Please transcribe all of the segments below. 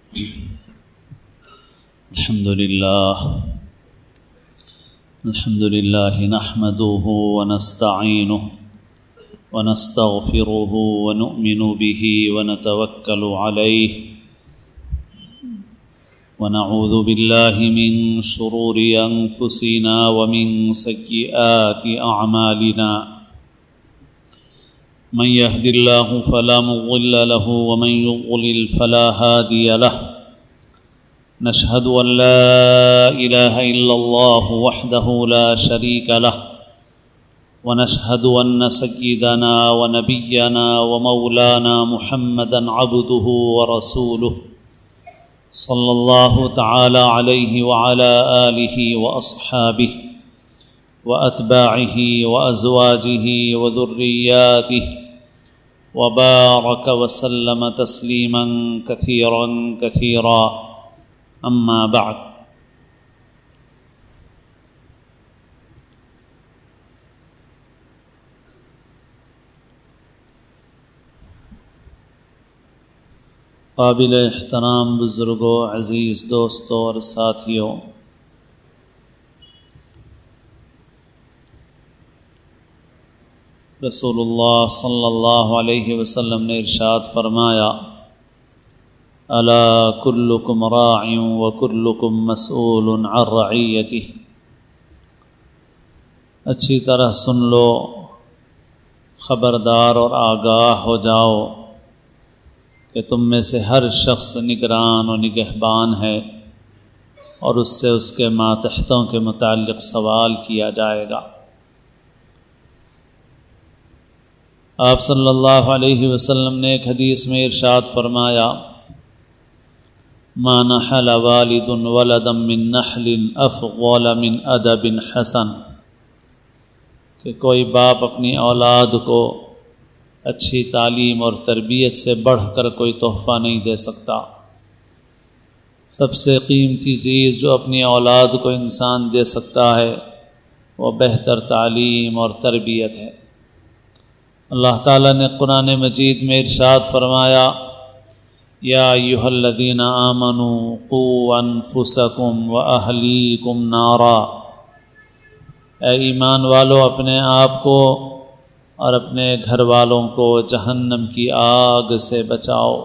الحمد لله نحمده ونستعينه ونستغفره ونؤمن به ونتوكل عليه ونعوذ بالله من شرور أنفسنا ومن سيئات أعمالنا من يهد الله فلا مضل له ومن يضلل فلا هادي له نشهد أن لا إله إلا الله وحده لا شريك له ونشهد أن سيدنا ونبينا ومولانا محمدا عبده ورسوله صلى الله تعالى عليه وعلى آله وأصحابه وأتباعه وأزواجه وذرياته وبارك وسلم تسليما كثيرا كثيرا أما بعد قابل احترام بزرگوں، عزیز دوستوں اور ساتھیوں، رسول اللہ صلی اللہ علیہ وسلم نے ارشاد فرمایا: الا کلکم راع وکلکم مسئول عن رعیتہ۔ اچھی طرح سن لو، خبردار اور آگاہ ہو جاؤ کہ تم میں سے ہر شخص نگران و نگہبان ہے اور اس سے اس کے ماتحتوں کے متعلق سوال کیا جائے گا۔ آپ صلی اللہ علیہ وسلم نے ایک حدیث میں ارشاد فرمایا: ما نحل والد ولدا من نحل افضل من ادب حسن، کہ کوئی باپ اپنی اولاد کو اچھی تعلیم اور تربیت سے بڑھ کر کوئی تحفہ نہیں دے سکتا۔ سب سے قیمتی چیز جو اپنی اولاد کو انسان دے سکتا ہے وہ بہتر تعلیم اور تربیت ہے۔ اللہ تعالیٰ نے قرآن مجید میں ارشاد فرمایا: یا ایھا الذین آمنوا قوا انفسکم واہلیکم نارا، اے ایمان والو اپنے آپ کو اور اپنے گھر والوں کو جہنم کی آگ سے بچاؤ،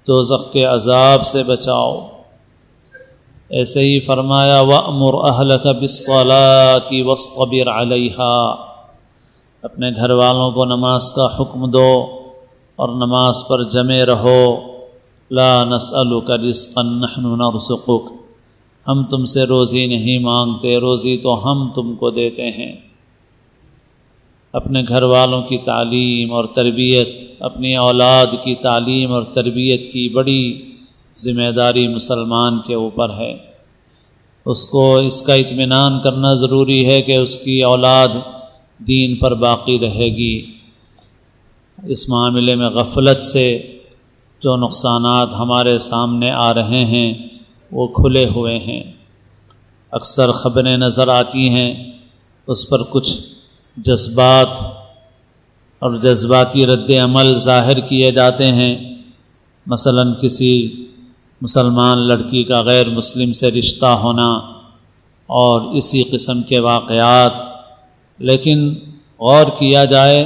دوزخ کے عذاب سے بچاؤ۔ ایسے ہی فرمایا: وَأْمُرْ أَهْلَكَ بِالصَّلَاةِ وَاصْطَبِرْ عَلَيْهَا، اپنے گھر والوں کو نماز کا حکم دو اور نماز پر جمے رہو۔ لا نسألك رزقا نحن نرزقك، ہم تم سے روزی نہیں مانگتے، روزی تو ہم تم کو دیتے ہیں۔ اپنے گھر والوں کی تعلیم اور تربیت، اپنی اولاد کی تعلیم اور تربیت کی بڑی ذمہ داری مسلمان کے اوپر ہے۔ اس کو اس کا اطمینان کرنا ضروری ہے کہ اس کی اولاد دین پر باقی رہے گی۔ اس معاملے میں غفلت سے جو نقصانات ہمارے سامنے آ رہے ہیں وہ کھلے ہوئے ہیں۔ اکثر خبریں نظر آتی ہیں، اس پر کچھ جذبات اور جذباتی رد عمل ظاہر کیے جاتے ہیں۔ مثلا کسی مسلمان لڑکی کا غیر مسلم سے رشتہ ہونا اور اسی قسم کے واقعات، لیکن غور کیا جائے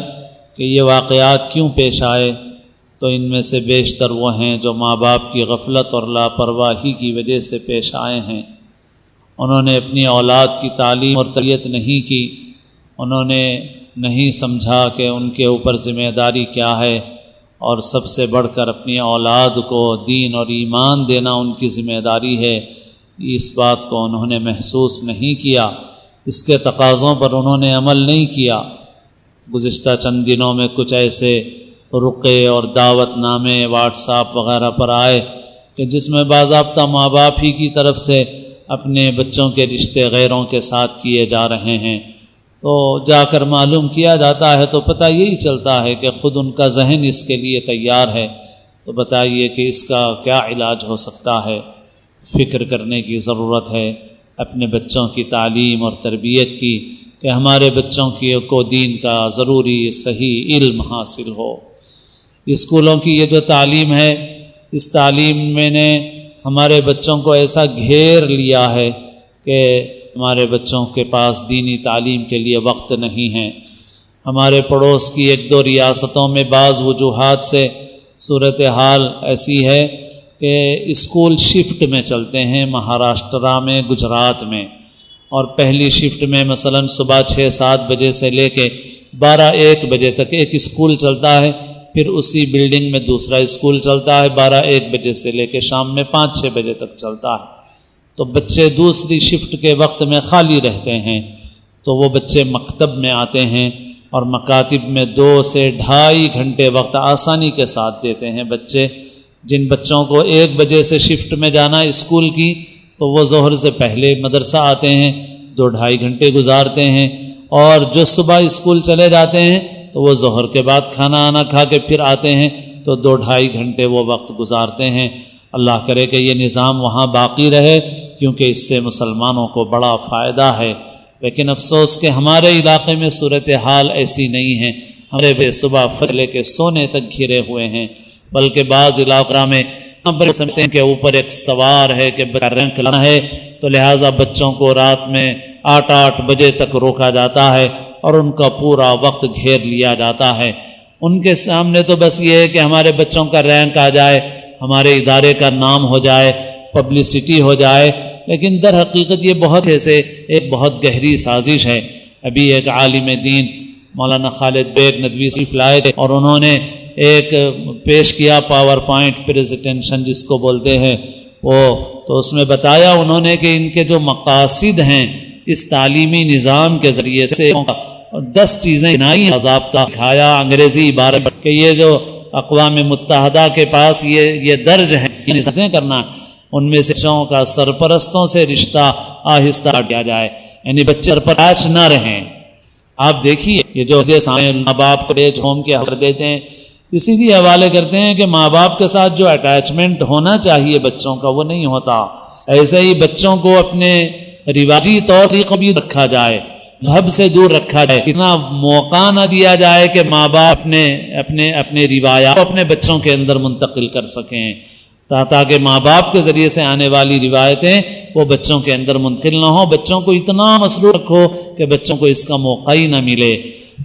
کہ یہ واقعات کیوں پیش آئے تو ان میں سے بیشتر وہ ہیں جو ماں باپ کی غفلت اور لاپرواہی کی وجہ سے پیش آئے ہیں۔ انہوں نے اپنی اولاد کی تعلیم اور تربیت نہیں کی، انہوں نے نہیں سمجھا کہ ان کے اوپر ذمہ داری کیا ہے، اور سب سے بڑھ کر اپنی اولاد کو دین اور ایمان دینا ان کی ذمہ داری ہے۔ اس بات کو انہوں نے محسوس نہیں کیا، اس کے تقاضوں پر انہوں نے عمل نہیں کیا۔ گزشتہ چند دنوں میں کچھ ایسے رقے اور دعوت نامے واٹس ایپ وغیرہ پر آئے کہ جس میں باضابطہ ماں باپ ہی کی طرف سے اپنے بچوں کے رشتے غیروں کے ساتھ کیے جا رہے ہیں۔ تو جا کر معلوم کیا جاتا ہے تو پتہ یہی چلتا ہے کہ خود ان کا ذہن اس کے لیے تیار ہے۔ تو بتائیے کہ اس کا کیا علاج ہو سکتا ہے؟ فکر کرنے کی ضرورت ہے اپنے بچوں کی تعلیم اور تربیت کی، کہ ہمارے بچوں کو دین کا ضروری صحیح علم حاصل ہو۔ اسکولوں کی یہ جو تعلیم ہے، اس تعلیم میں نے ہمارے بچوں کو ایسا گھیر لیا ہے کہ ہمارے بچوں کے پاس دینی تعلیم کے لیے وقت نہیں ہے۔ ہمارے پڑوس کی ایک دو ریاستوں میں بعض وجوہات سے صورتحال ایسی ہے کہ اسکول شفٹ میں چلتے ہیں، مہاراشٹرا میں، گجرات میں، اور پہلی شفٹ میں مثلا صبح 6-7 بجے سے لے کے 12-1 بجے تک ایک اسکول چلتا ہے، پھر اسی بلڈنگ میں دوسرا اسکول چلتا ہے 12-1 بجے سے لے کے شام میں 5-6 بجے تک چلتا ہے۔ تو بچے دوسری شفٹ کے وقت میں خالی رہتے ہیں، تو وہ بچے مکتب میں آتے ہیں اور مکاتب میں 2 سے 2.5 گھنٹے وقت آسانی کے ساتھ دیتے ہیں بچے۔ جن بچوں کو 1 بجے سے شفٹ میں جانا اسکول کی، تو وہ ظہر سے پہلے مدرسہ آتے ہیں، 2-2.5 گھنٹے گزارتے ہیں، اور جو صبح اسکول چلے جاتے ہیں تو وہ ظہر کے بعد کھانا آنا کھا کے پھر آتے ہیں، تو 2-2.5 گھنٹے وہ وقت گزارتے ہیں۔ اللہ کرے کہ یہ نظام وہاں باقی رہے، کیونکہ اس سے مسلمانوں کو بڑا فائدہ ہے۔ لیکن افسوس کہ ہمارے علاقے میں صورتحال ایسی نہیں ہے، ہمارے صبح فجر کے سونے تک گھرے ہوئے ہیں، بلکہ بعض علاقوں میں سمجھتے ہیں کہ اوپر ایک سوار ہے کہ رینک لانا ہے، تو لہٰذا بچوں کو رات میں 8 بجے تک روکا جاتا ہے اور ان کا پورا وقت گھیر لیا جاتا ہے۔ ان کے سامنے تو بس یہ ہے کہ ہمارے بچوں کا رینک آ جائے، ہمارے ادارے کا نام ہو جائے، پبلسٹی ہو جائے، لیکن در حقیقت یہ بہت ایک بہت گہری سازش ہے۔ ابھی ایک عالم دین مولانا خالد بیگ ندوی شریف لائے تھے، اور انہوں نے ایک پیش کیا پاور پوائنٹ پریزنٹیشن جس کو بولتے ہیں وہ، تو اس میں بتایا انہوں نے کہ ان کے جو مقاصد ہیں اس تعلیمی نظام کے ذریعے سے 10 چیزیں نئی ضابطہ دکھایا، انگریزی عبارت کہ یہ جو اقوام متحدہ کے پاس یہ درج ہے چیزیں کرنا، ان میں سے بچوں کا سرپرستوں سے رشتہ آہستہ کیا جائے، یعنی بچے سرپرست نہ رہیں۔ آپ دیکھیے یہ جو ماں باپ کو ہوم کے حوالے دیتے ہیں، اسی لیے حوالے کرتے ہیں کہ ماں باپ کے ساتھ جو اٹیچمنٹ ہونا چاہیے بچوں کا وہ نہیں ہوتا۔ ایسے ہی بچوں کو اپنے رواجی طور طریقوں بھی رکھا جائے، مذہب سے دور رکھا جائے، اتنا موقع نہ دیا جائے کہ ماں باپ اپنے روایات اپنے بچوں کے اندر منتقل کر سکیں، تاکہ ماں باپ کے ذریعے سے آنے والی روایتیں وہ بچوں کے اندر منتقل نہ ہوں، بچوں کو اتنا مصروف رکھو کہ بچوں کو اس کا موقع ہی نہ ملے۔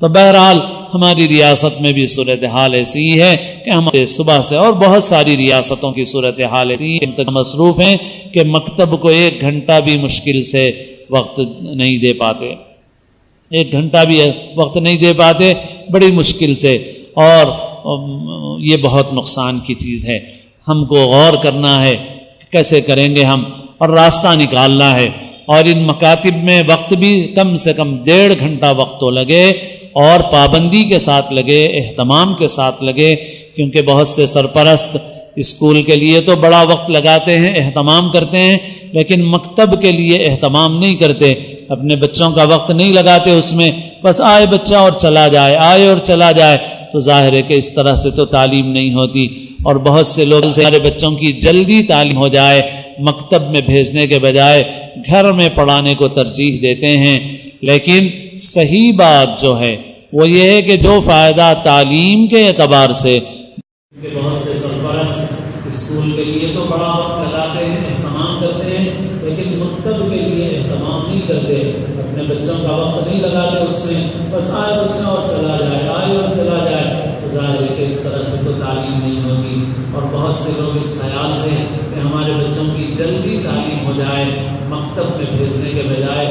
تو بہرحال ہماری ریاست میں بھی صورتحال ایسی ہی ہے کہ ہمارے صبح سے، اور بہت ساری ریاستوں کی صورتحال ایسی مصروف ہیں کہ مکتب کو 1 گھنٹہ بھی مشکل سے وقت نہیں دے پاتے، 1 گھنٹہ بھی وقت نہیں دے پاتے بڑی مشکل سے، اور یہ بہت نقصان کی چیز ہے۔ ہم کو غور کرنا ہے کیسے کریں گے ہم، اور راستہ نکالنا ہے، اور ان مکاتب میں وقت بھی کم سے کم 1.5 گھنٹہ وقت تو لگے، اور پابندی کے ساتھ لگے، اہتمام کے ساتھ لگے، کیونکہ بہت سے سرپرست اسکول کے لیے تو بڑا وقت لگاتے ہیں، اہتمام کرتے ہیں، لیکن مکتب کے لیے اہتمام نہیں کرتے، اپنے بچوں کا وقت نہیں لگاتے اس میں، بس آئے بچہ اور چلا جائے، آئے اور چلا جائے، تو ظاہر ہے کہ اس طرح سے تو تعلیم نہیں ہوتی۔ اور بہت سے لوگ ہمارے بچوں کی جلدی تعلیم ہو جائے، مکتب میں بھیجنے کے بجائے گھر میں پڑھانے کو ترجیح دیتے ہیں، لیکن صحیح بات جو ہے وہ یہ ہے کہ جو فائدہ تعلیم کے اعتبار سے، بہت سے سرپرست اسکول کے لیے تو بڑا وقت لگاتے ہیں، اہتمام کرتے ہیں، لیکن مکتب کے لیے اہتمام نہیں کرتے، اپنے بچوں کا وقت نہیں لگاتے اس میں، بس آئے بچہ اور چلا جائے، آئے اور چلا جائے، ظاہر ہے کہ اس طرح سے تو تعلیم نہیں ہوتی۔ اور بہت سے لوگ اس خیال سے کہ ہمارے بچوں کی جلدی تعلیم ہو جائے، مکتب میں بھیجنے کے بجائے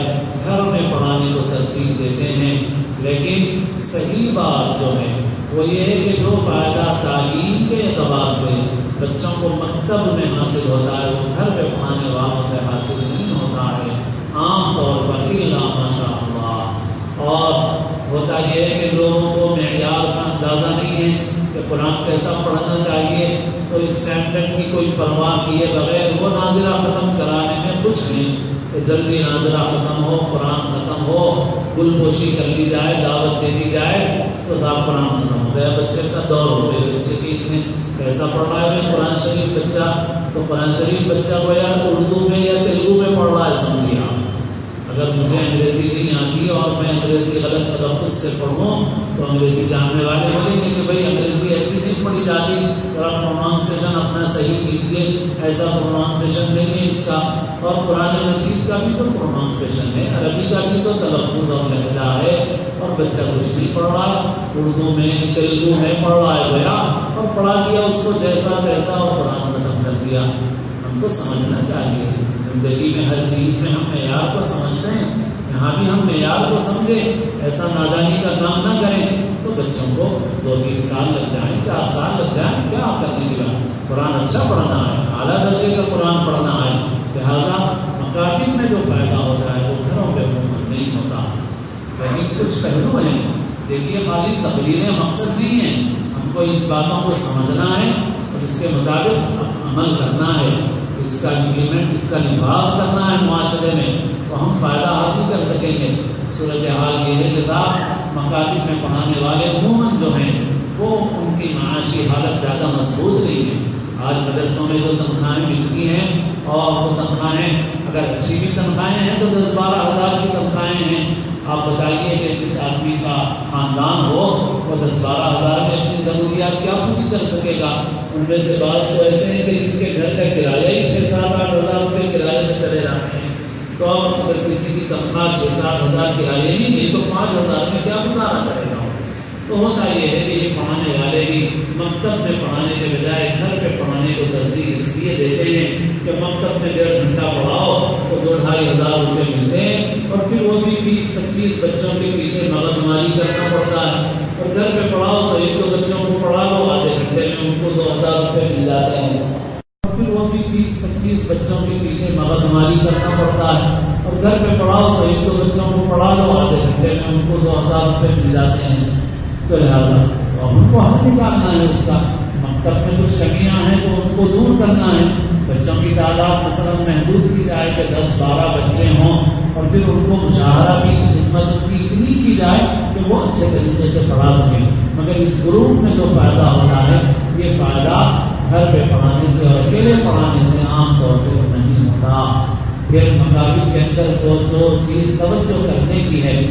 گھر میں پڑھانے کو ترجیح دیتے ہیں، لیکن صحیح بات جو ہے وہ یہ ہے کہ جو فائدہ تعلیم کے اعتبار سے بچوں کو مکتب میں حاصل ہوتا ہے وہ گھر پہ پڑھانے والوں سے حاصل نہیں ہوتا ہے، عام طور پر الا ماشاء اللہ۔ اور ہوتا یہ ہے کہ لوگوں کو معیار کا اندازہ نہیں ہے کہ قرآن کیسا پڑھنا چاہیے، تو اسٹینڈرڈ کی کوئی پرواہ کیے بغیر وہ ناظرہ ختم کرانے میں خوش ہیں کہ جلدی ناظرہ ختم ہو، قرآن ختم ہو، گل پوشی کر لی جائے، دعوت دے دی جائے، تو صاحب قرآن ختم ہو گیا، بچے کا دور ہو گیا، بچے کی اتنے کیسا پڑھ رہا ہے قرآن شریف بچہ، تو قرآن شریف بچہ کو یا اردو میں یا تیلگو میں پڑھ رہا ہے، سمجھیے آپ۔ اگر مجھے انگریزی نہیں آتی اور میں انگریزی غلط تلفظ سے پڑھوں تو انگریزی جاننے والے بولیں گے کہ بھائی انگریزی ایسی نہیں پڑھی جاتی، ذرا پروننسیشن اپنا صحیح یہ ایسا پرونانسیشن نہیں ہے اس کا، اور قرآن مجید کا بھی تو پرونانسیشن ہے، عربی کا بھی تو تلفظ اور لہجہ ہے، اور بچہ کچھ نہیں پڑھ رہا ہے، اردو میں تیلگو میں پڑھ رہا ہے گیا اور پڑھا دیا اس کو جیسا تیسا اور قرآن ختم کر دیا۔ ہم کو سمجھنا چاہیے، زندگی میں ہر چیز میں ہم معیار کو سمجھتے ہیں، یہاں بھی ہم معیار کو سمجھیں، ایسا نادانی کا کام نہ کریں تو بچوں کو 2-3 سال لگ جائیں، 4 سال لگ جائیں، کیا کرنے کی بات، قرآن اچھا پڑھنا ہے، اعلیٰ درجے کا قرآن پڑھنا ہے، لہٰذا مکاتب میں جو فائدہ ہوتا ہے وہ گھروں پہ عموماً نہیں ہوتا۔ لیکن کچھ پہلو ہیں، دیکھیے خالی تقریریں مقصد نہیں ہیں، ہم کو ان باتوں کو سمجھنا ہے اور اس کے مطابق عمل کرنا ہے، اس کا امپلیمنٹ، اس کا نفاذ کرنا ہے معاشرے میں، تو ہم فائدہ حاصل کر سکیں گے۔ صورتحال یہ ہے کہ صاحب مکاتب میں پڑھانے والے عموماً جو ہیں وہ ان کی معاشی حالت زیادہ مضبوط نہیں ہے۔ آج مدرسوں میں جو تنخواہیں ملتی ہیں، اور وہ تنخواہیں اگر اچھی بھی تنخواہیں ہیں تو 10-12 ہزار کی تنخواہیں ہیں۔ آپ بتائیے کہ جس آدمی کا خاندان ہو وہ 10-12 ہزار میں اپنی ضروریات کیا پوری کر سکے گا؟ ان میں سے بعض تو ایسے ہیں کہ جن کے گھر کا کرایہ ہی 6-7-8 ہزار روپئے کرایے میں چلے جاتے ہیں، تو اب اگر کسی کی تنخواہ 6-7 ہزار کرایے نہیں دی تو 5 ہزار میں کیا گزارا کرے گا؟ تو ہوتا یہ ہے کہ یہ پڑھانے والے بھی مکتب میں پڑھانے کے بجائے گھر پہ پڑھانے کو ترجیح اس لیے دیتے ہیں کہ مکتب میں 1.5 گھنٹہ پڑھاؤ تو 2-2.5 ہزار روپئے ملتے ہیں، اور پھر وہ بھی 20-25 بچوں کے پیچھے مغز ماری کرنا پڑتا ہے، اور گھر پہ پڑھاؤ تو 1-2 بچوں کو پڑھا لو، آدھے گھنٹے میں ان کو 2,000 روپئے مل جاتے ہیں، اور پھر وہ بھی 20-25 بچوں کے پیچھے مغز ماری کرنا پڑتا ہے، اور گھر پہ پڑھاؤ تو 1-2 بچوں کو پڑھا لو، آدھے گھنٹے میں ان کو 2,000 روپئے مل جاتے ہیں۔ تو لہٰذا ہم کو حق نکالنا ہے اس کا، مکتب میں کچھ کمیاں ہیں تو ان کو دور کرنا ہے، بچوں کی تعداد مثلاً محدود کی جائے کہ 10-12 بچے ہوں، اور پھر ان کو مشاہرہ کی خدمت ان کی اتنی کی جائے کہ وہ اچھے طریقے سے پڑھا سکیں۔ مگر اس گروپ میں جو فائدہ ہوتا ہے یہ فائدہ گھر پہ پڑھانے سے اور اکیلے پڑھانے سے عام طور پہ نہیں ہوتا۔ پھر مکاتب کے اندر جو چیز توجہ کرنے کی ہے،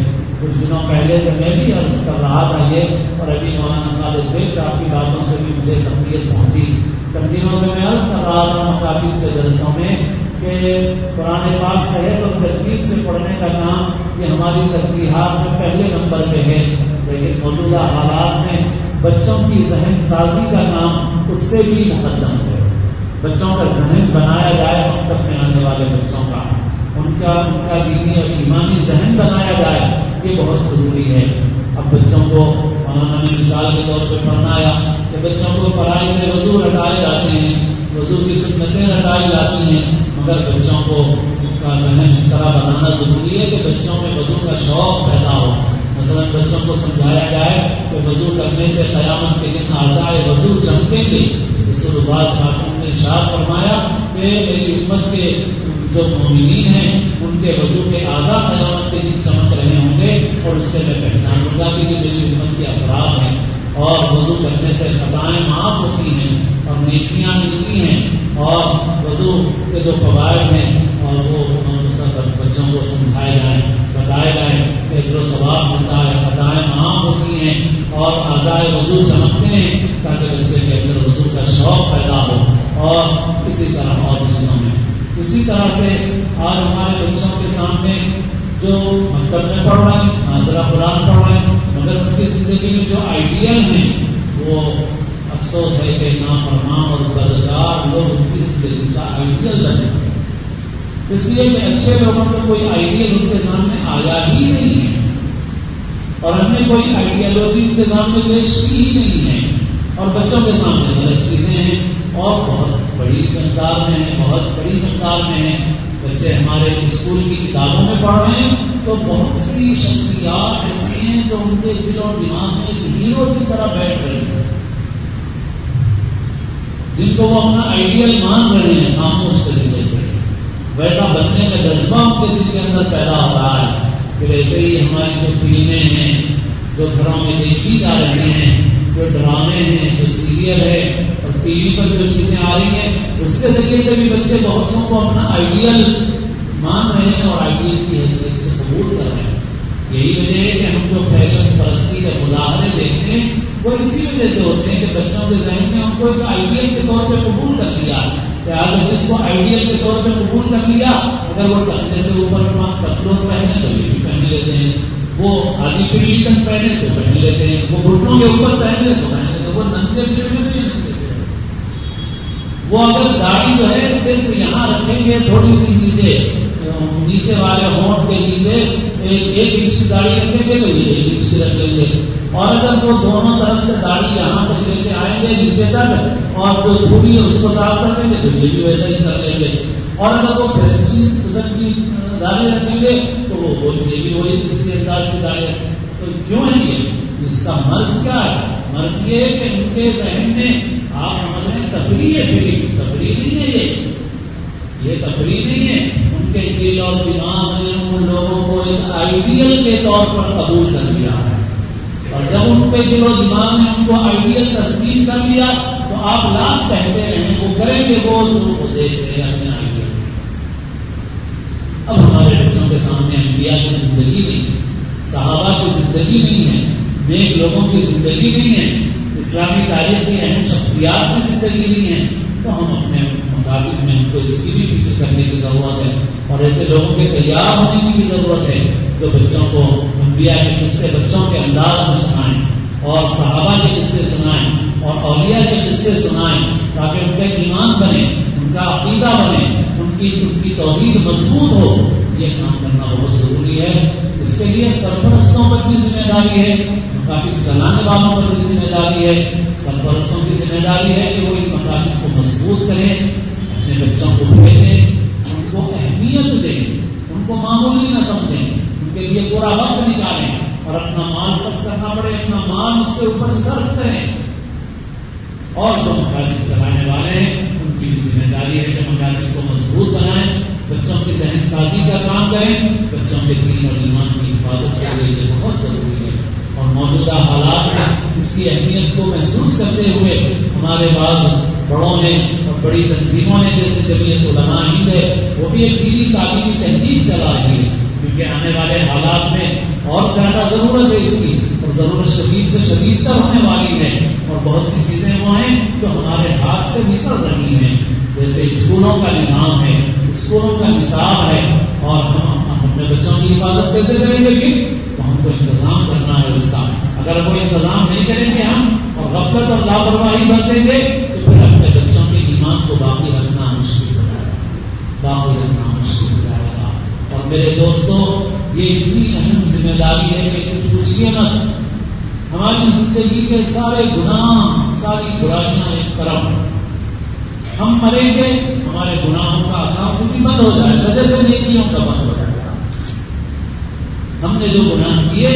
کچھ دنوں پہلے سے میں بھی عرض کر رہا تھا یہ، اور ابھی مولانا خالد بیگ صاحب کی باتوں سے بھی مجھے تقریر پہنچی، چند دنوں سے میں عرض کر رہا تھا مکاتب کے جلسوں میں کہ قرآن پاک صحت اور تجوید سے پڑھنے کا کام یہ ہماری ترجیحات میں پہلے نمبر پہ ہے، لیکن موجودہ حالات میں بچوں کی ذہن سازی کا نام اس سے بھی مقدم ہے۔ بچوں کا ذہن بنایا جائے، مکتب میں آنے والے بچوں کا ان کا دینی اور ایمانی ذہن بنایا جائے، یہ بہت ضروری ہے۔ اب بچوں کو انہوں نے مثال کے طور پہ فرمایا کہ بچوں کو فرائض وضو ہٹائے جاتے ہیں، وضو کی سنتیں ہٹائی جاتی ہیں، مگر بچوں کو ان کا ذہن اس طرح بنانا ضروری ہے کہ بچوں میں وضو کا شوق پیدا ہو۔ مثلا بچوں کو سمجھایا جائے کہ وضو کرنے سے قیامت کے دن اعضائے وضو چمکیں گے۔ رسول اللہ صلی اللہ علیہ وسلم نے ارشاد فرمایا کہ میری امت کے جو مومنین ہیں ان کے وضو کے اعضاء قیامت کے دن چمک رہے ہوں گے، اور اس سے میں پہچانوں گا کہ یہ میری امت کے افراد ہیں، اور وضو کرنے سے خطائیں معاف ہوتی ہیں اور نیکیاں ملتی ہیں، اور وضو کے جو فوائد ہیں اور وہ بچوں کو سمجھائے جائیں، بتائے جائیں کہ جو ثواب ملتا ہے، خطائیں معاف ہوتی ہیں اور اعضائے وضو چمکتے ہیں، تاکہ بچے کے اندر وضو کا شوق پیدا ہو، اور اسی طرح اور چیزوں میں۔ اسی طرح سے آج ہمارے بچوں کے سامنے جو مکتب میں پڑھ رہے ہیں، ناظرہ قرآن پڑھ رہے ہیں، مگر ان کی زندگی میں جو آئیڈیل ہیں وہ افسوس ہے کہ نافرمان اور بدکار لوگ ان کی زندگی کا آئیڈیل بنے، اس لیے کہ اچھے لوگوں کا کوئی آئیڈیل ان کے سامنے آیا ہی نہیں ہے، اور ہم نے کوئی آئیڈیالوجی ان کے سامنے پیش کی ہی نہیں ہے، اور بچوں کے سامنے غلط چیزیں ہیں اور بہت بڑی مقدار میں ہیں، بہت بڑی مقدار میں ہیں۔ بچے ہمارے اسکول کی کتابوں میں پڑھ رہے ہیں تو بہت سی شخصیات ایسی ہیں جو ان کے دل اور دماغ میں ایک ہیرو کی طرح بیٹھ رہی ہیں، جن کو وہ اپنا آئیڈیل مان رہے ہیں خاموش طریقے سے، ویسا بننے کا جذبہ ان کے دل کے اندر پیدا ہو رہا ہے۔ پھر ایسے ہی ہماری جو فلمیں ہیں جو گھروں میں دیکھی جا رہی ہیں، جو ڈرامے ہیں، جو سیریل ہے، اور ٹی وی پر جو چیزیں آ رہی ہیں، اس کے ذریعے سے بھی بچے بہت سو کو اپنا آئیڈیل مان رہے ہیں اور آئیڈیل کی حیثیت سے قبول کر رہے ہیں۔ یہی وجہ ہے کہ ہم جو فیشن پرستی کے مظاہرے دیکھتے ہیں وہ اسی وجہ سے ہوتے ہیں کہ بچوں کے ذہن میں ہم کو ایک آئیڈیل کے طور پہ قبول کر لیا، لہٰذا جس کو آئیڈیل کے طور پہ قبول کر لیا، اگر وہ ٹانگے سے اوپر پتلون پہنے تو یہ بھی پہن لیتے ہیں، وہ آدھی پیڑھی تک پہنے تو پہن لیتے ہیں، وہ گھٹنوں کے اوپر پہن لے تو پہن لیتے ہیں، وہ ننگے پھرنے تو وہ اگر داڑھی جو ہے صرف یہاں رکھیں گے تھوڑی سی نیچے والے ہونٹ کے نیچے 1 انچ کی داڑھی رکھیں گے تو یہ 1 انچ کی رکھ لیں گے، اور اگر وہ دونوں طرف سے داڑھی یہاں تک لے کے آئیں گے نیچے تک اور جو تھوڑی ہے اس کو صاف کر دیں گے تو یہ بھی ویسا ہی کر لیں گے، اور اگر وہ فرنچی قسم کی داڑھی رکھیں گے تو وہ یہ بھی وہی اسی انداز کی داڑھی رکھیں گے۔ تو کیوں ہے یہ؟ اس کا مرض کیا ہے؟ مرض یہ ہے کہ ان کے ذہن میں آپ سمجھ رہے ہیں تفریح ہے، تفریح نہیں ہے، یہ تفریح نہیں ہے، ان کے دل اور دماغ نے ان لوگوں کو ایک آئیڈیل کے طور پر قبول کر لیا ہے، اور جب ان کے دل و دماغ نے ان کو آئیڈیل تسلیم کر لیا تو آپ لاکھ کہتے رہیں وہ کریں گے وہ جو دیکھ رہے ہیں اپنے آئیڈیل۔ اب ہمارے بچوں کے سامنے انبیاء کی زندگی نہیں ہے، صحابہ کی زندگی نہیں ہے، نیک لوگوں کی زندگی نہیں ہے، اسلامی تاریخ کی اہم شخصیات کی زندگی نہیں ہے، تو ہم اپنے مطابق میں ان کو اس کی بھی فکر کرنے کی ضرورت ہے، اور ایسے لوگوں کے تیار ہونے کی بھی ضرورت ہے جو بچوں کو انبیاء کے قصے بچوں کے انداز میں سنائیں، اور صحابہ کے قصے سنائیں، اور اولیاء کے قصے سنائیں، تاکہ ان کا ایمان بنے، ان کا عقیدہ بنے، ان کی توحید مضبوط ہو۔ یہ کام کرنا بہت ضروری ہے۔ اس کے لیے سرپرستوں پر بھی ذمہ داری ہے، مکاتب چلانے والوں پر بھی ذمہ داری ہے، سرپرستوں کی ذمہ داری ہے کہ وہ ان مکاتب کو مضبوط کریں، اپنے بچوں کو بھیجیں، ان کو اہمیت دیں، ان کو معمولی نہ سمجھیں، ان کے لیے پورا وقت نکالیں، اور اپنا مال سب کرنا پڑے اپنا مال اس کے اوپر صرف کریں۔ اور جو مکاتب چلانے والے ہیں ان کی بھی ذمہ داری ہے کہ مکاتب کو مضبوط بنائیں، بچوں کی ذہن سازی کا کام کریں، بچوں کے دین اور ایمان کی حفاظت کے لیے یہ بہت ضروری ہے۔ اور موجودہ حالات میں اس کی اہمیت کو محسوس کرتے ہوئے ہمارے بعض بڑوں نے اور بڑی تنظیموں نے جیسے جمعیت علماء ہند ہے وہ بھی ایک دینی تعلیمی تحریک چلا رہی ہے، کیونکہ آنے والے حالات میں اور زیادہ ضرورت ہے اس کی، اور ضرورت شدید سے شدید تر ہونے والی ہے، اور بہت سی چیزیں وہ ہیں جو ہمارے ہاتھ سے نکل رہی ہیں، جیسے اسکولوں کا نظام ہے، اسکولوں کا نصاب ہے، اور ہم اپنے بچوں کی حفاظت کیسے کریں گے؟ تو ہم کو انتظام کرنا ہے اس کا۔ اگر کوئی انتظام نہیں کریں گے ہم اور غفلت اور لاپرواہی برتیں گے تو پھر اپنے بچوں کے ایمان کو باقی رکھنا مشکل ہو جائے گا، اور میرے دوستو یہ اتنی اہم ذمہ داری ہے کہ کچھ پوچھیے مت، ہماری زندگی کے سارے گناہ ساری برائیاں ایک طرف، ہم مریں گے ہمارے گناہوں کا اکاؤنٹ بھی بند ہو جائے گا جیسے نیکیوں کا بند ہو جائے گا۔ ہم نے جو گناہ کیے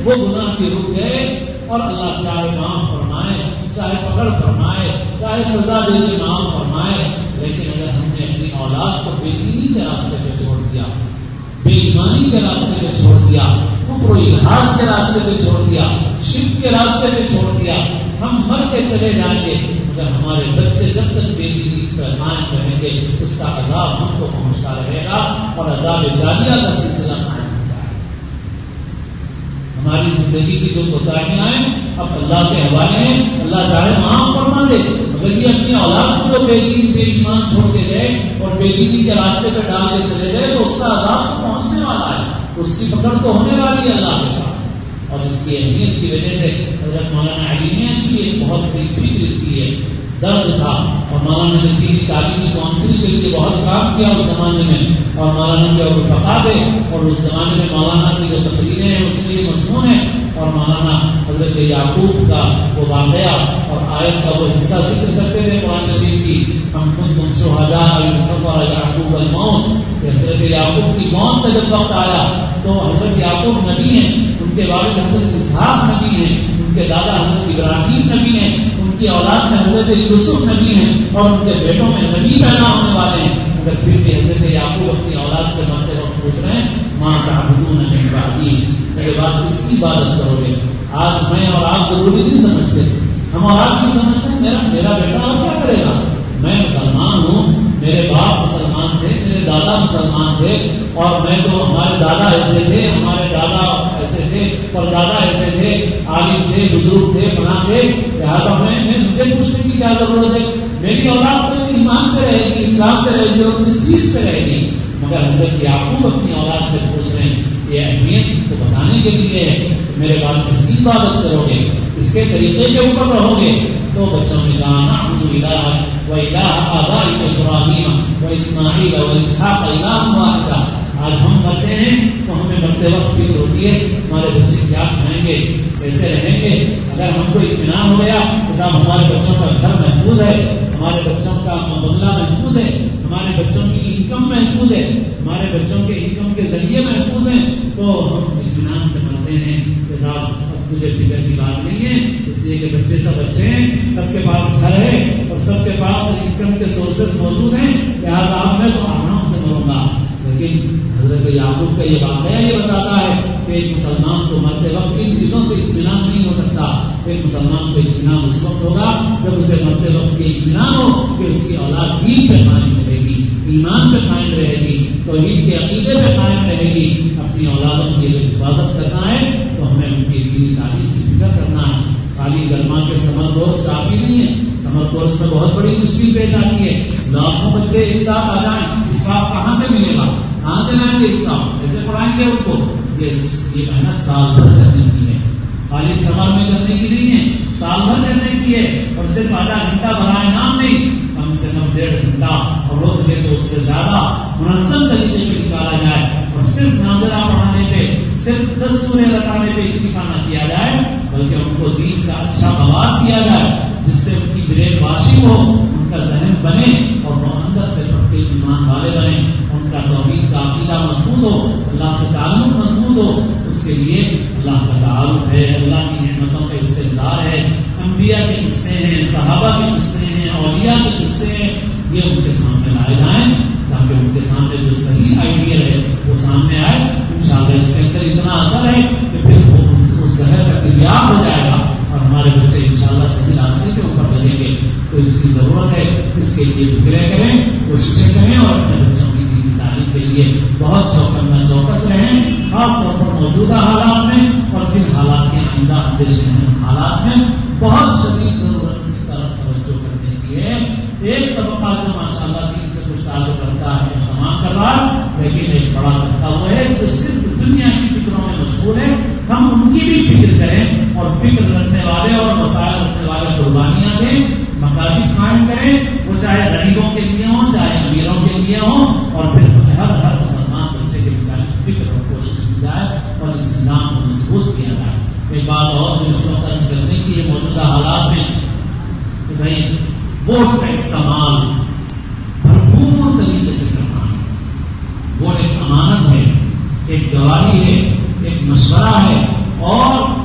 وہ گناہ بھی رک گئے، اور اللہ چاہے معاف فرمائے، چاہے پکڑ فرمائے، چاہے سزا دے کے معاف فرمائے، لیکن اگر ہم نے اپنی اولاد کو بے دینی کے راستے پہ چھوڑ دیا، بے ایمانی کے راستے پہ چھوڑ دیا، کفر و الحاد کے راستے پہ چھوڑ دیا، شرک کے راستے پہ چھوڑ دیا، ہم مر کے چلے جائیں گے مگر ہمارے بچے جب تک بے دینی پر قائم رہیں گے اس کا عذاب ہم کو پہنچتا رہے گا، اور عذاب جاریہ کا سلسلہ قائم ہوتا ہے۔ ہماری زندگی کی جو کوتاہیاں ہیں اب اللہ کے حوالے ہیں، اللہ چاہے معاف فرما دے، مگر یہ اپنی اولاد کو جو بے دین بے ایمان چھوڑ کے گئے اور بے دینی کے راستے پہ ڈال کے چلے گئے تو اس کا عذاب تو پہنچنے والا ہے، اس کی پکڑ تو ہونے والی ہے اللہ کے پاس۔ اور اس کی اہمیت کی وجہ سے حضرت مولانا علی میاں کی بھی ایک بہت بڑی فکر تھی، ہے درد تھا، اور مولانا نے دینی تعلیمی کونسل کے لیے بہت کام کیا اس زمانے میں، اور مولانا کے رفقا تھے، اور اس زمانے میں مولانا کی جو تقریریں ہیں اس میں یہ مضمون ہے، اور مولانا حضرت یعقوب کا وہ واقعہ اور آیت کا وہ حصہ ذکر کرتے تھے قرآن شریف کی، ہم کنتم شہداء اذ حضر یعقوب الموت، کہ حضرت یعقوب کی موت کا جب وقت آیا تو حضرت یعقوب نبی ہیں، ان کے والد حضرت اسحاق نبی ہیں، ان کے دادا حضرت ابراہیم نبی ہیں، ان کی اولاد میں حضرت یوسف نبی ہیں، اور ان کے بیٹوں میں نبی پیدا ہونے والے ہیں، مگر پھر بھی حضرت یعقوب اپنی اولاد سے مرتے وقت پوچھ رہے ہیں ماں تعبدون من بعدی، میرے بعد کس کی عبادت کرو گے؟ آج میں اور آپ ضروری نہیں سمجھتے، ہم اور آپ نہیں سمجھتے میرا بیٹا اور کیا کرے گا؟ میں مسلمان ہوں، میرے باپ مسلمان تھے، میرے دادا مسلمان تھے، اور میں تو ہمارے دادا ایسے تھے، ہمارے دادا ایسے تھے، اور دادا ایسے تھے، عالم تھے، بزرگ تھے، فلاں تھے، لہٰذا مجھے پوچھنے کی کیا ضرورت ہے؟ میری اولاد تو ایمان پہ رہے گی، اسلام پہ رہے گی اور کس چیز پہ رہے گی. مگر حضرت یعقوب اپنی اولاد سے پوچھ رہے ہیں یہ اہمیت کو بتانے کے لیے ہے میرے بعد کس کی عبادت کرو گے, اس کے طریقے کے اوپر رہو گے. تو بچوں نے کہا نعبد الہ و الہ آبائک ابراہیم و اسماعیل و اسحاق الہ واحد. آج ہم کرتے ہیں تو ہمیں مرتے وقت فکر ہوتی ہے ہمارے بچے کیا کھائیں گے, کیسے رہیں گے. اگر ہم کو اطمینان ہو گیا کہ صاحب ہمارے بچوں کا گھر محفوظ ہے, ہمارے بچوں کا بنگلہ محفوظ ہے, ہمارے بچوں کی انکم محفوظ ہے, ہمارے بچوں کے انکم کے ذریعے محفوظ ہیں, تو ہم اطمینان سے مرتے ہیں کہ صاحب مجھے فکر کی بات نہیں ہے, اس لیے کہ بچے سب اچھے ہیں, سب کے پاس گھر ہے اور سب کے پاس انکم کے سورسز موجود ہیں, لہٰذا میں تو آرام سے مروں گا. لیکن حضرت یعقوب کا یہ واقعہ یہ بتاتا ہے کہ ایک مسلمان کو مرتے وقت ان چیزوں سے اطمینان نہیں ہو سکتا. ایک مسلمان کو اطمینان اس وقت ہوگا جب اسے مرتے وقت یہ اطمینان ہو کہ اس کی اولاد دین پہ قائم رہے گی, ایمان پہ قائم رہے گی, توحید کے عقیدے پہ قائم رہے گی. اپنی اولادوں کی حفاظت کرنا ہے تو ہمیں ان کی دینی تعلیم کی فکر کرنا ہے. خالی گرما کے سمر کورس کافی نہیں ہے, سمر کورس میں بہت بڑی مشکل پیش آتی ہے. لاکھوں بچے ایک ساتھ آ جائیں, اسٹاف کہاں سے ملے گا, کہاں سے لائیں گے اسٹاف, کیسے پڑھائیں گے ان کو. یہ محنت سال بھر کرنے کی ہے, خالی سمر میں کرنے کی نہیں ہے, سال بھر کرنے کی ہے. اور صرف آدھا گھنٹہ برائے نام نہیں, کم سے کم 1.5 گھنٹہ اور ہو سکے تو اس سے زیادہ منظم طریقے پہ نکالا جائے. اور صرف ناظرہ پڑھانے پہ, صرف 10 سورے رٹانے پہ اکتفا نہ کیا جائے, بلکہ ان کو دین کا اچھا مواد دیا جائے جس سے ان کی بریک واشنگ ہو, ان کا ذہن بنے اور وہ اندر سے پکے ایمان والے بنے, ان کا توحید کا عقیدہ مضبوط ہو, اللہ سے تعلق مضبوط ہو. اس کے لیے اللہ کا تعارف ہے, اللہ کی نعمتوں کا استحضار ہے, انبیاء کے قصے ہیں, صحابہ کے قصے ہیں, اولیاء کے قصے ہیں, یہ ان کے سامنے لائے جائیں تاکہ ان کے سامنے جو صحیح آئیڈیا ہے وہ سامنے آئے. انشاءاللہ اس کے اندر اتنا اثر ہے کہ پھر وہ اس شہر کا دریافت ہو جائے گا اور ہمارے بچے انشاءاللہ صحیح راستے کے اوپر لگیں گے. تو اس کی ضرورت ہے, اس کے لیے فکریں کریں, کوششیں کریں اور اپنے بچوں کی دینی تعلیم کے لیے بہت چوکس رہیں, خاص طور پر موجودہ حالات میں اور جن حالات کے آئندہ اندیش ہیں حالات میں بہت شدید ضرورت اس طرف توجہ کرنے کی ہے. ایک طبقہ جو ماشاءاللہ دین سے کچھ تعلق رکھتا ہے, اہتمام کر رہا ہے, لیکن ایک بڑا طبقہ وہ ہے جو صرف دنیا کی فکروں میں مشغول ہے. ہم ان کی بھی فکر کریں اور فکر رکھنے والے اور مسائل رکھنے والے قربانیاں دیں, مقاصد قائم کریں, وہ چاہے غریبوں کے لیے ہوں چاہے امیروں کے لیے ہوں, اور پھر ہر مسلمان بچے کے متعلق فکر اور کوشش کی جائے اور اس نظام کو مضبوط کیا جائے. ایک بات اور جو اس وقت عرض کرنے کی ہے موجودہ حالات میں کہ بھائی ووٹ کا استعمال بھرپور طریقے سے کرنا ہے. ووٹ ایک امانت ہے, ایک گواہی ہے, ایک مشورہ ہے, اور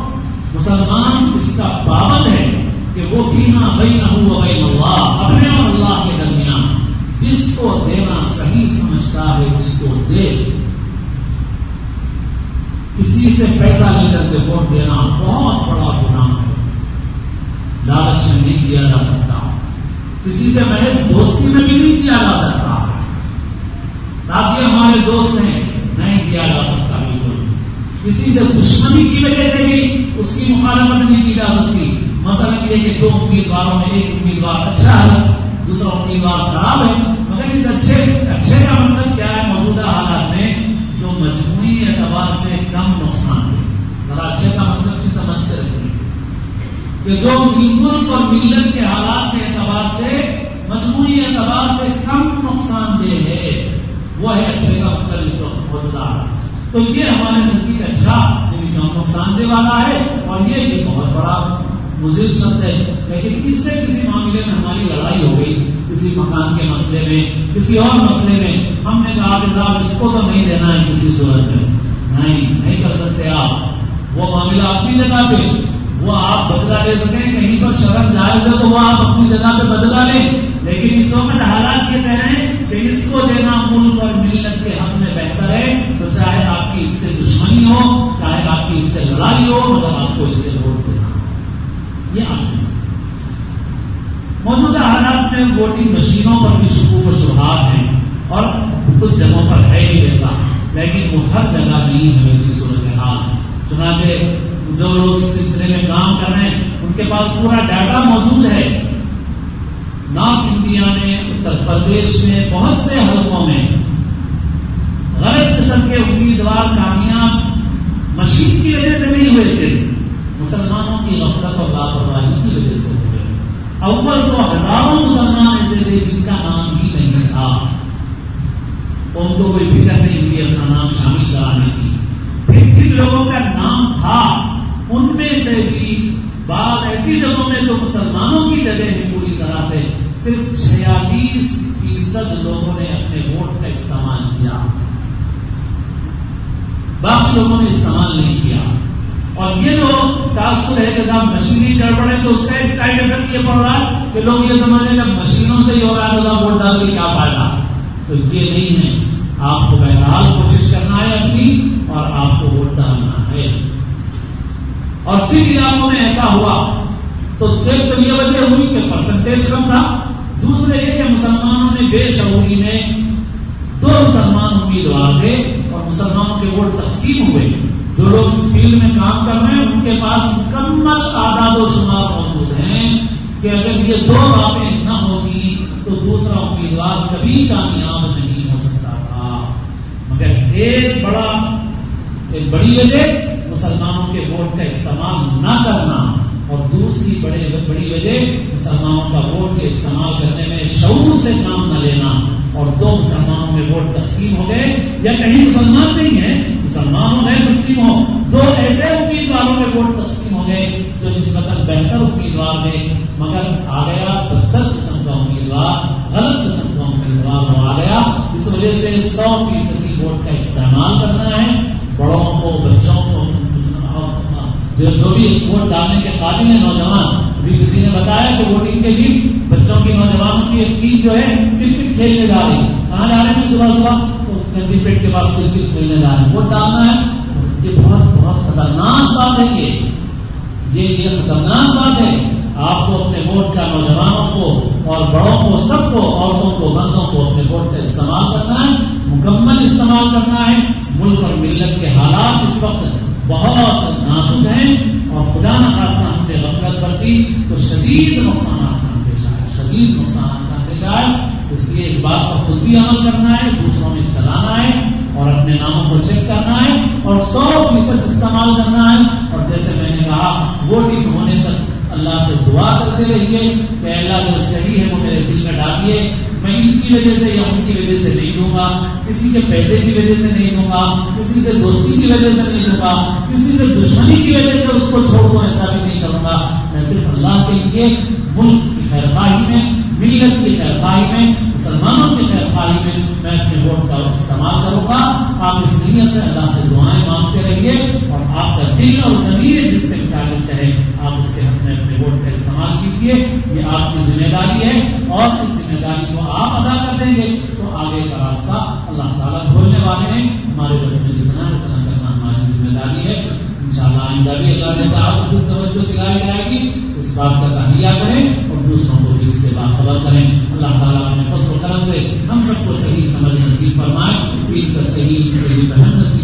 مسلمان اس کا پابند ہے کہ وہ فیما بینہ و بین اللہ, اپنے اور اللہ کے درمیان جس کو دینا صحیح سمجھتا ہے اس کو دے. کسی سے پیسہ لے کر کے ووٹ دینا بہت بڑا گناہ ہے, لالچ میں نہیں دیا جا سکتا, کسی سے محض دوستی میں بھی نہیں دیا جا سکتا, تاکہ ہمارے دوست ہیں نہیں دیا جا سکتا. بالکل کسی سے دشمنی کی وجہ سے بھی اس کی مخالفت نہیں کی جا سکتی. مثلا یہ کہ 2 امیدواروں میں ایک امیدوار اچھا ہے, دوسرا امیدوار خراب ہے, مگر اس اچھے کا مطلب کیا ہے موجودہ حالات میں جو مجموعی اعتبار سے کم نقصان ہے. ذرا اچھے کا مطلب بھی سمجھ کر رکھیے کہ جو ملک اور ملت کے حالات کے اعتبار سے مجموعی اعتبار سے کم نقصان دہ ہے, وہ ہے اچھے کا مطلب اس وقت موجودہ ہے. تو یہ ہمارے نزدیک اچھا یعنی کم نقصان دہ والا ہے, اور یہ بہت بڑا مضر شخص ہے. لیکن اس سے کسی معاملے میں ہماری لڑائی ہو گئی, کسی مکان کے مسئلے میں, کسی اور مسئلے میں, ہم نے کہا کہ صاحب اس کو تو نہیں دینا ہے کسی صورت میں, نہیں کر سکتے آپ. وہ معاملہ اپنی جگہ پہ, وہ آپ بدلا لے سکیں, کہیں پر شرط جائز ہے تو وہ آپ اپنی جگہ پہ بدلا لیں, لیکن اس وقت حالات یہ کہہ رہے ہیں کہ اس کو دینا ملک اور ملت کے حق میں بہتر ہے. تو چاہے آپ کی اس سے دشمنی ہو, چاہے آپ کی اس سے لڑائی ہو, مگر آپ کو اسے ووٹ دینا. یہ آپ کے موجودہ حالات میں ووٹنگ مشینوں پر بھی شکوک و شبہات ہیں, اور کچھ جگہوں پر ہے ہی ویسا, لیکن وہ ہر جگہ نہیں ہے ویسی صورتحال. چنانچہ جو لوگ اس سلسلے میں کام کر رہے ہیں ان کے پاس پورا ڈاٹا موجود ہے. نارتھ انڈیا میں, اتر پردیش میں بہت سے حلقوں میں غلط قسم کے امیدوار کامیاب مشین کی وجہ سے نہیں ہوئے، صرف مسلمانوں کی غفلت اور لاپرواہی کی وجہ سے ہوئے۔ اول تو ہزاروں مسلمان ایسے تھے جن کا نام ہی نہیں تھا، ان کو کوئی فکر نہیں ہوئی اپنا نام شامل کرانے کی۔ پھر جن لوگوں کا نام تھا ان میں سے بھی بعض ایسی جگہوں میں تو مسلمانوں کی جگہ ہے پوری طرح سے، صرف 46% لوگوں نے اپنے ووٹ کا استعمال کیا، باقی لوگوں نے استعمال نہیں کیا۔ اور یہ جو تاثر ہے کہ صاحب مشینی گڑبڑ ہے، تو اس کا ایک سائڈ افیکٹ یہ پڑ رہا ہے کہ لوگ یہ سمجھیں جب مشینوں سے ہی ہو رہا ہے تو ووٹ ڈال کے کیا فائدہ، تو یہ نہیں ہے۔ آپ کو بہرحال کوشش کرنا ہے اپنی، اور آپ کو ووٹ ڈالنا ہے۔ اور جن علاقوں میں ایسا ہوا تو ایک تو یہ وجہ ہوئی کہ پرسنٹیج کم تھا، دوسرے یہ کہ مسلمانوں نے بے شعوری میں 2 مسلمان امیدوار تھے اور مسلمانوں کے ووٹ تقسیم ہوئے۔ جو لوگ اس فیلڈ میں کام کر رہے ہیں ان کے پاس مکمل اعداد و شمار موجود ہیں کہ اگر یہ 2 باتیں نہ ہوتی تو دوسرا امیدوار کبھی کامیاب نہیں ہو سکتا تھا۔ مگر ایک بڑی وجہ مسلمانوں کے ووٹ کا استعمال نہ کرنا، اور دوسری بڑی وجہ مسلمانوں کا ووٹ کے استعمال کرنے میں شعور سے کام نہ لینا، اور 2 مسلمانوں میں ووٹ تقسیم ہو گئے، یا کہیں مسلمان نہیں ہیں، مسلمان ہو غیر مسلم ہو، 2 ایسے امیدواروں میں ووٹ تقسیم ہو گئے جو نسبتاً بہتر امیدوار تھے، مگر آ گیا بدتر قسم کا امیدوار، غلط قسم کا امیدوار وہ آ گیا۔ اس وجہ سے 100% ووٹ کا استعمال کرنا ہے، بڑوں کو، بچوں کو، جو بھی ووٹ ڈالنے کے قابل ہیں نوجوان۔ ابھی کسی نے بتایا کہ ووٹنگ کے دن بچوں کی، نوجوانوں کی ایک ٹیم جو ہے کرکٹ کھیلنے جا رہی ہے۔ کہاں جا رہے ہیں؟ صبح تو کرکٹ کے بعد کرکٹ کھیلنے جا رہے ہیں، ووٹ ڈالنا ہے۔ یہ بہت خطرناک بات ہے، یہ خطرناک بات ہے۔ آپ کو اپنے ووٹ کا نوجوانوں کو اور بڑوں کو، سب کو، عورتوں کو، مردوں کو اپنے ووٹ کا استعمال کرنا ہے، مکمل استعمال کرنا ہے۔ ملک اور ملت کے حالات اس وقت بہت نازک ہیں، اور خدا نہ خاصہ ہم نے غفلت برتی تو شدید نقصانات کا اندیشہ ہے، شدید نقصانات کا اندیشہ ہے۔ اس لیے اس بات پر خود بھی عمل کرنا ہے، دوسروں میں چلانا ہے، اور اپنے ناموں کو چیک کرنا ہے، اور 100% استعمال کرنا ہے۔ اور جیسے میں نے کہا، ووٹنگ ہونے تک اللہ سے دعا کرتے رہیے کہ اللہ جو صحیح ہے وہ میرے دل میں ڈالیے، میں ان کی وجہ سے یا ان کی وجہ سے نہیں دوں گا، کسی کے پیسے کی وجہ سے نہیں دوں گا، کسی سے دوستی کی وجہ سے نہیں دوں گا، کسی سے دشمنی کی وجہ سے اس کو چھوڑ دوں، ایسا بھی نہیں کروں گا۔ میں صرف اللہ کے لیے، ملک کی خیرخواہی میں، ملت کی خیرخواہی میں، مسلمانوں کی خیرخواہی میں اپنے ووٹ کا استعمال کروں گا۔ آپ اس نیت سے اللہ سے دعائیں مانگتے رہیے، اور آپ کا دل اور ضمیر جس کے مطابق ہے آپ اس کے حق میں اپنے ووٹ کا استعمال کیجیے۔ یہ آپ کی ذمہ داری ہے، اور اس ذمہ داری کو آپ ادا کر دیں گے تو آگے کا راستہ اللہ تعالیٰ کھولنے والے ہیں۔ ہمارے بس میں جتنا ہے اتنا کرنا ہماری ذمہ داری ہے۔ انشاءاللہ آئندہ بھی اللہ نے چاہا تو توجہ دلائی جائے گی، اس بات کا تہیہ کریں اور دوسروں کو بھی اس سے باخبر کریں۔ اللہ تعالیٰ اپنے فضل و کرم سے ہم سب کو صحیح سمجھ نصیب فرمائے، دین کا صحیح فہم نصیب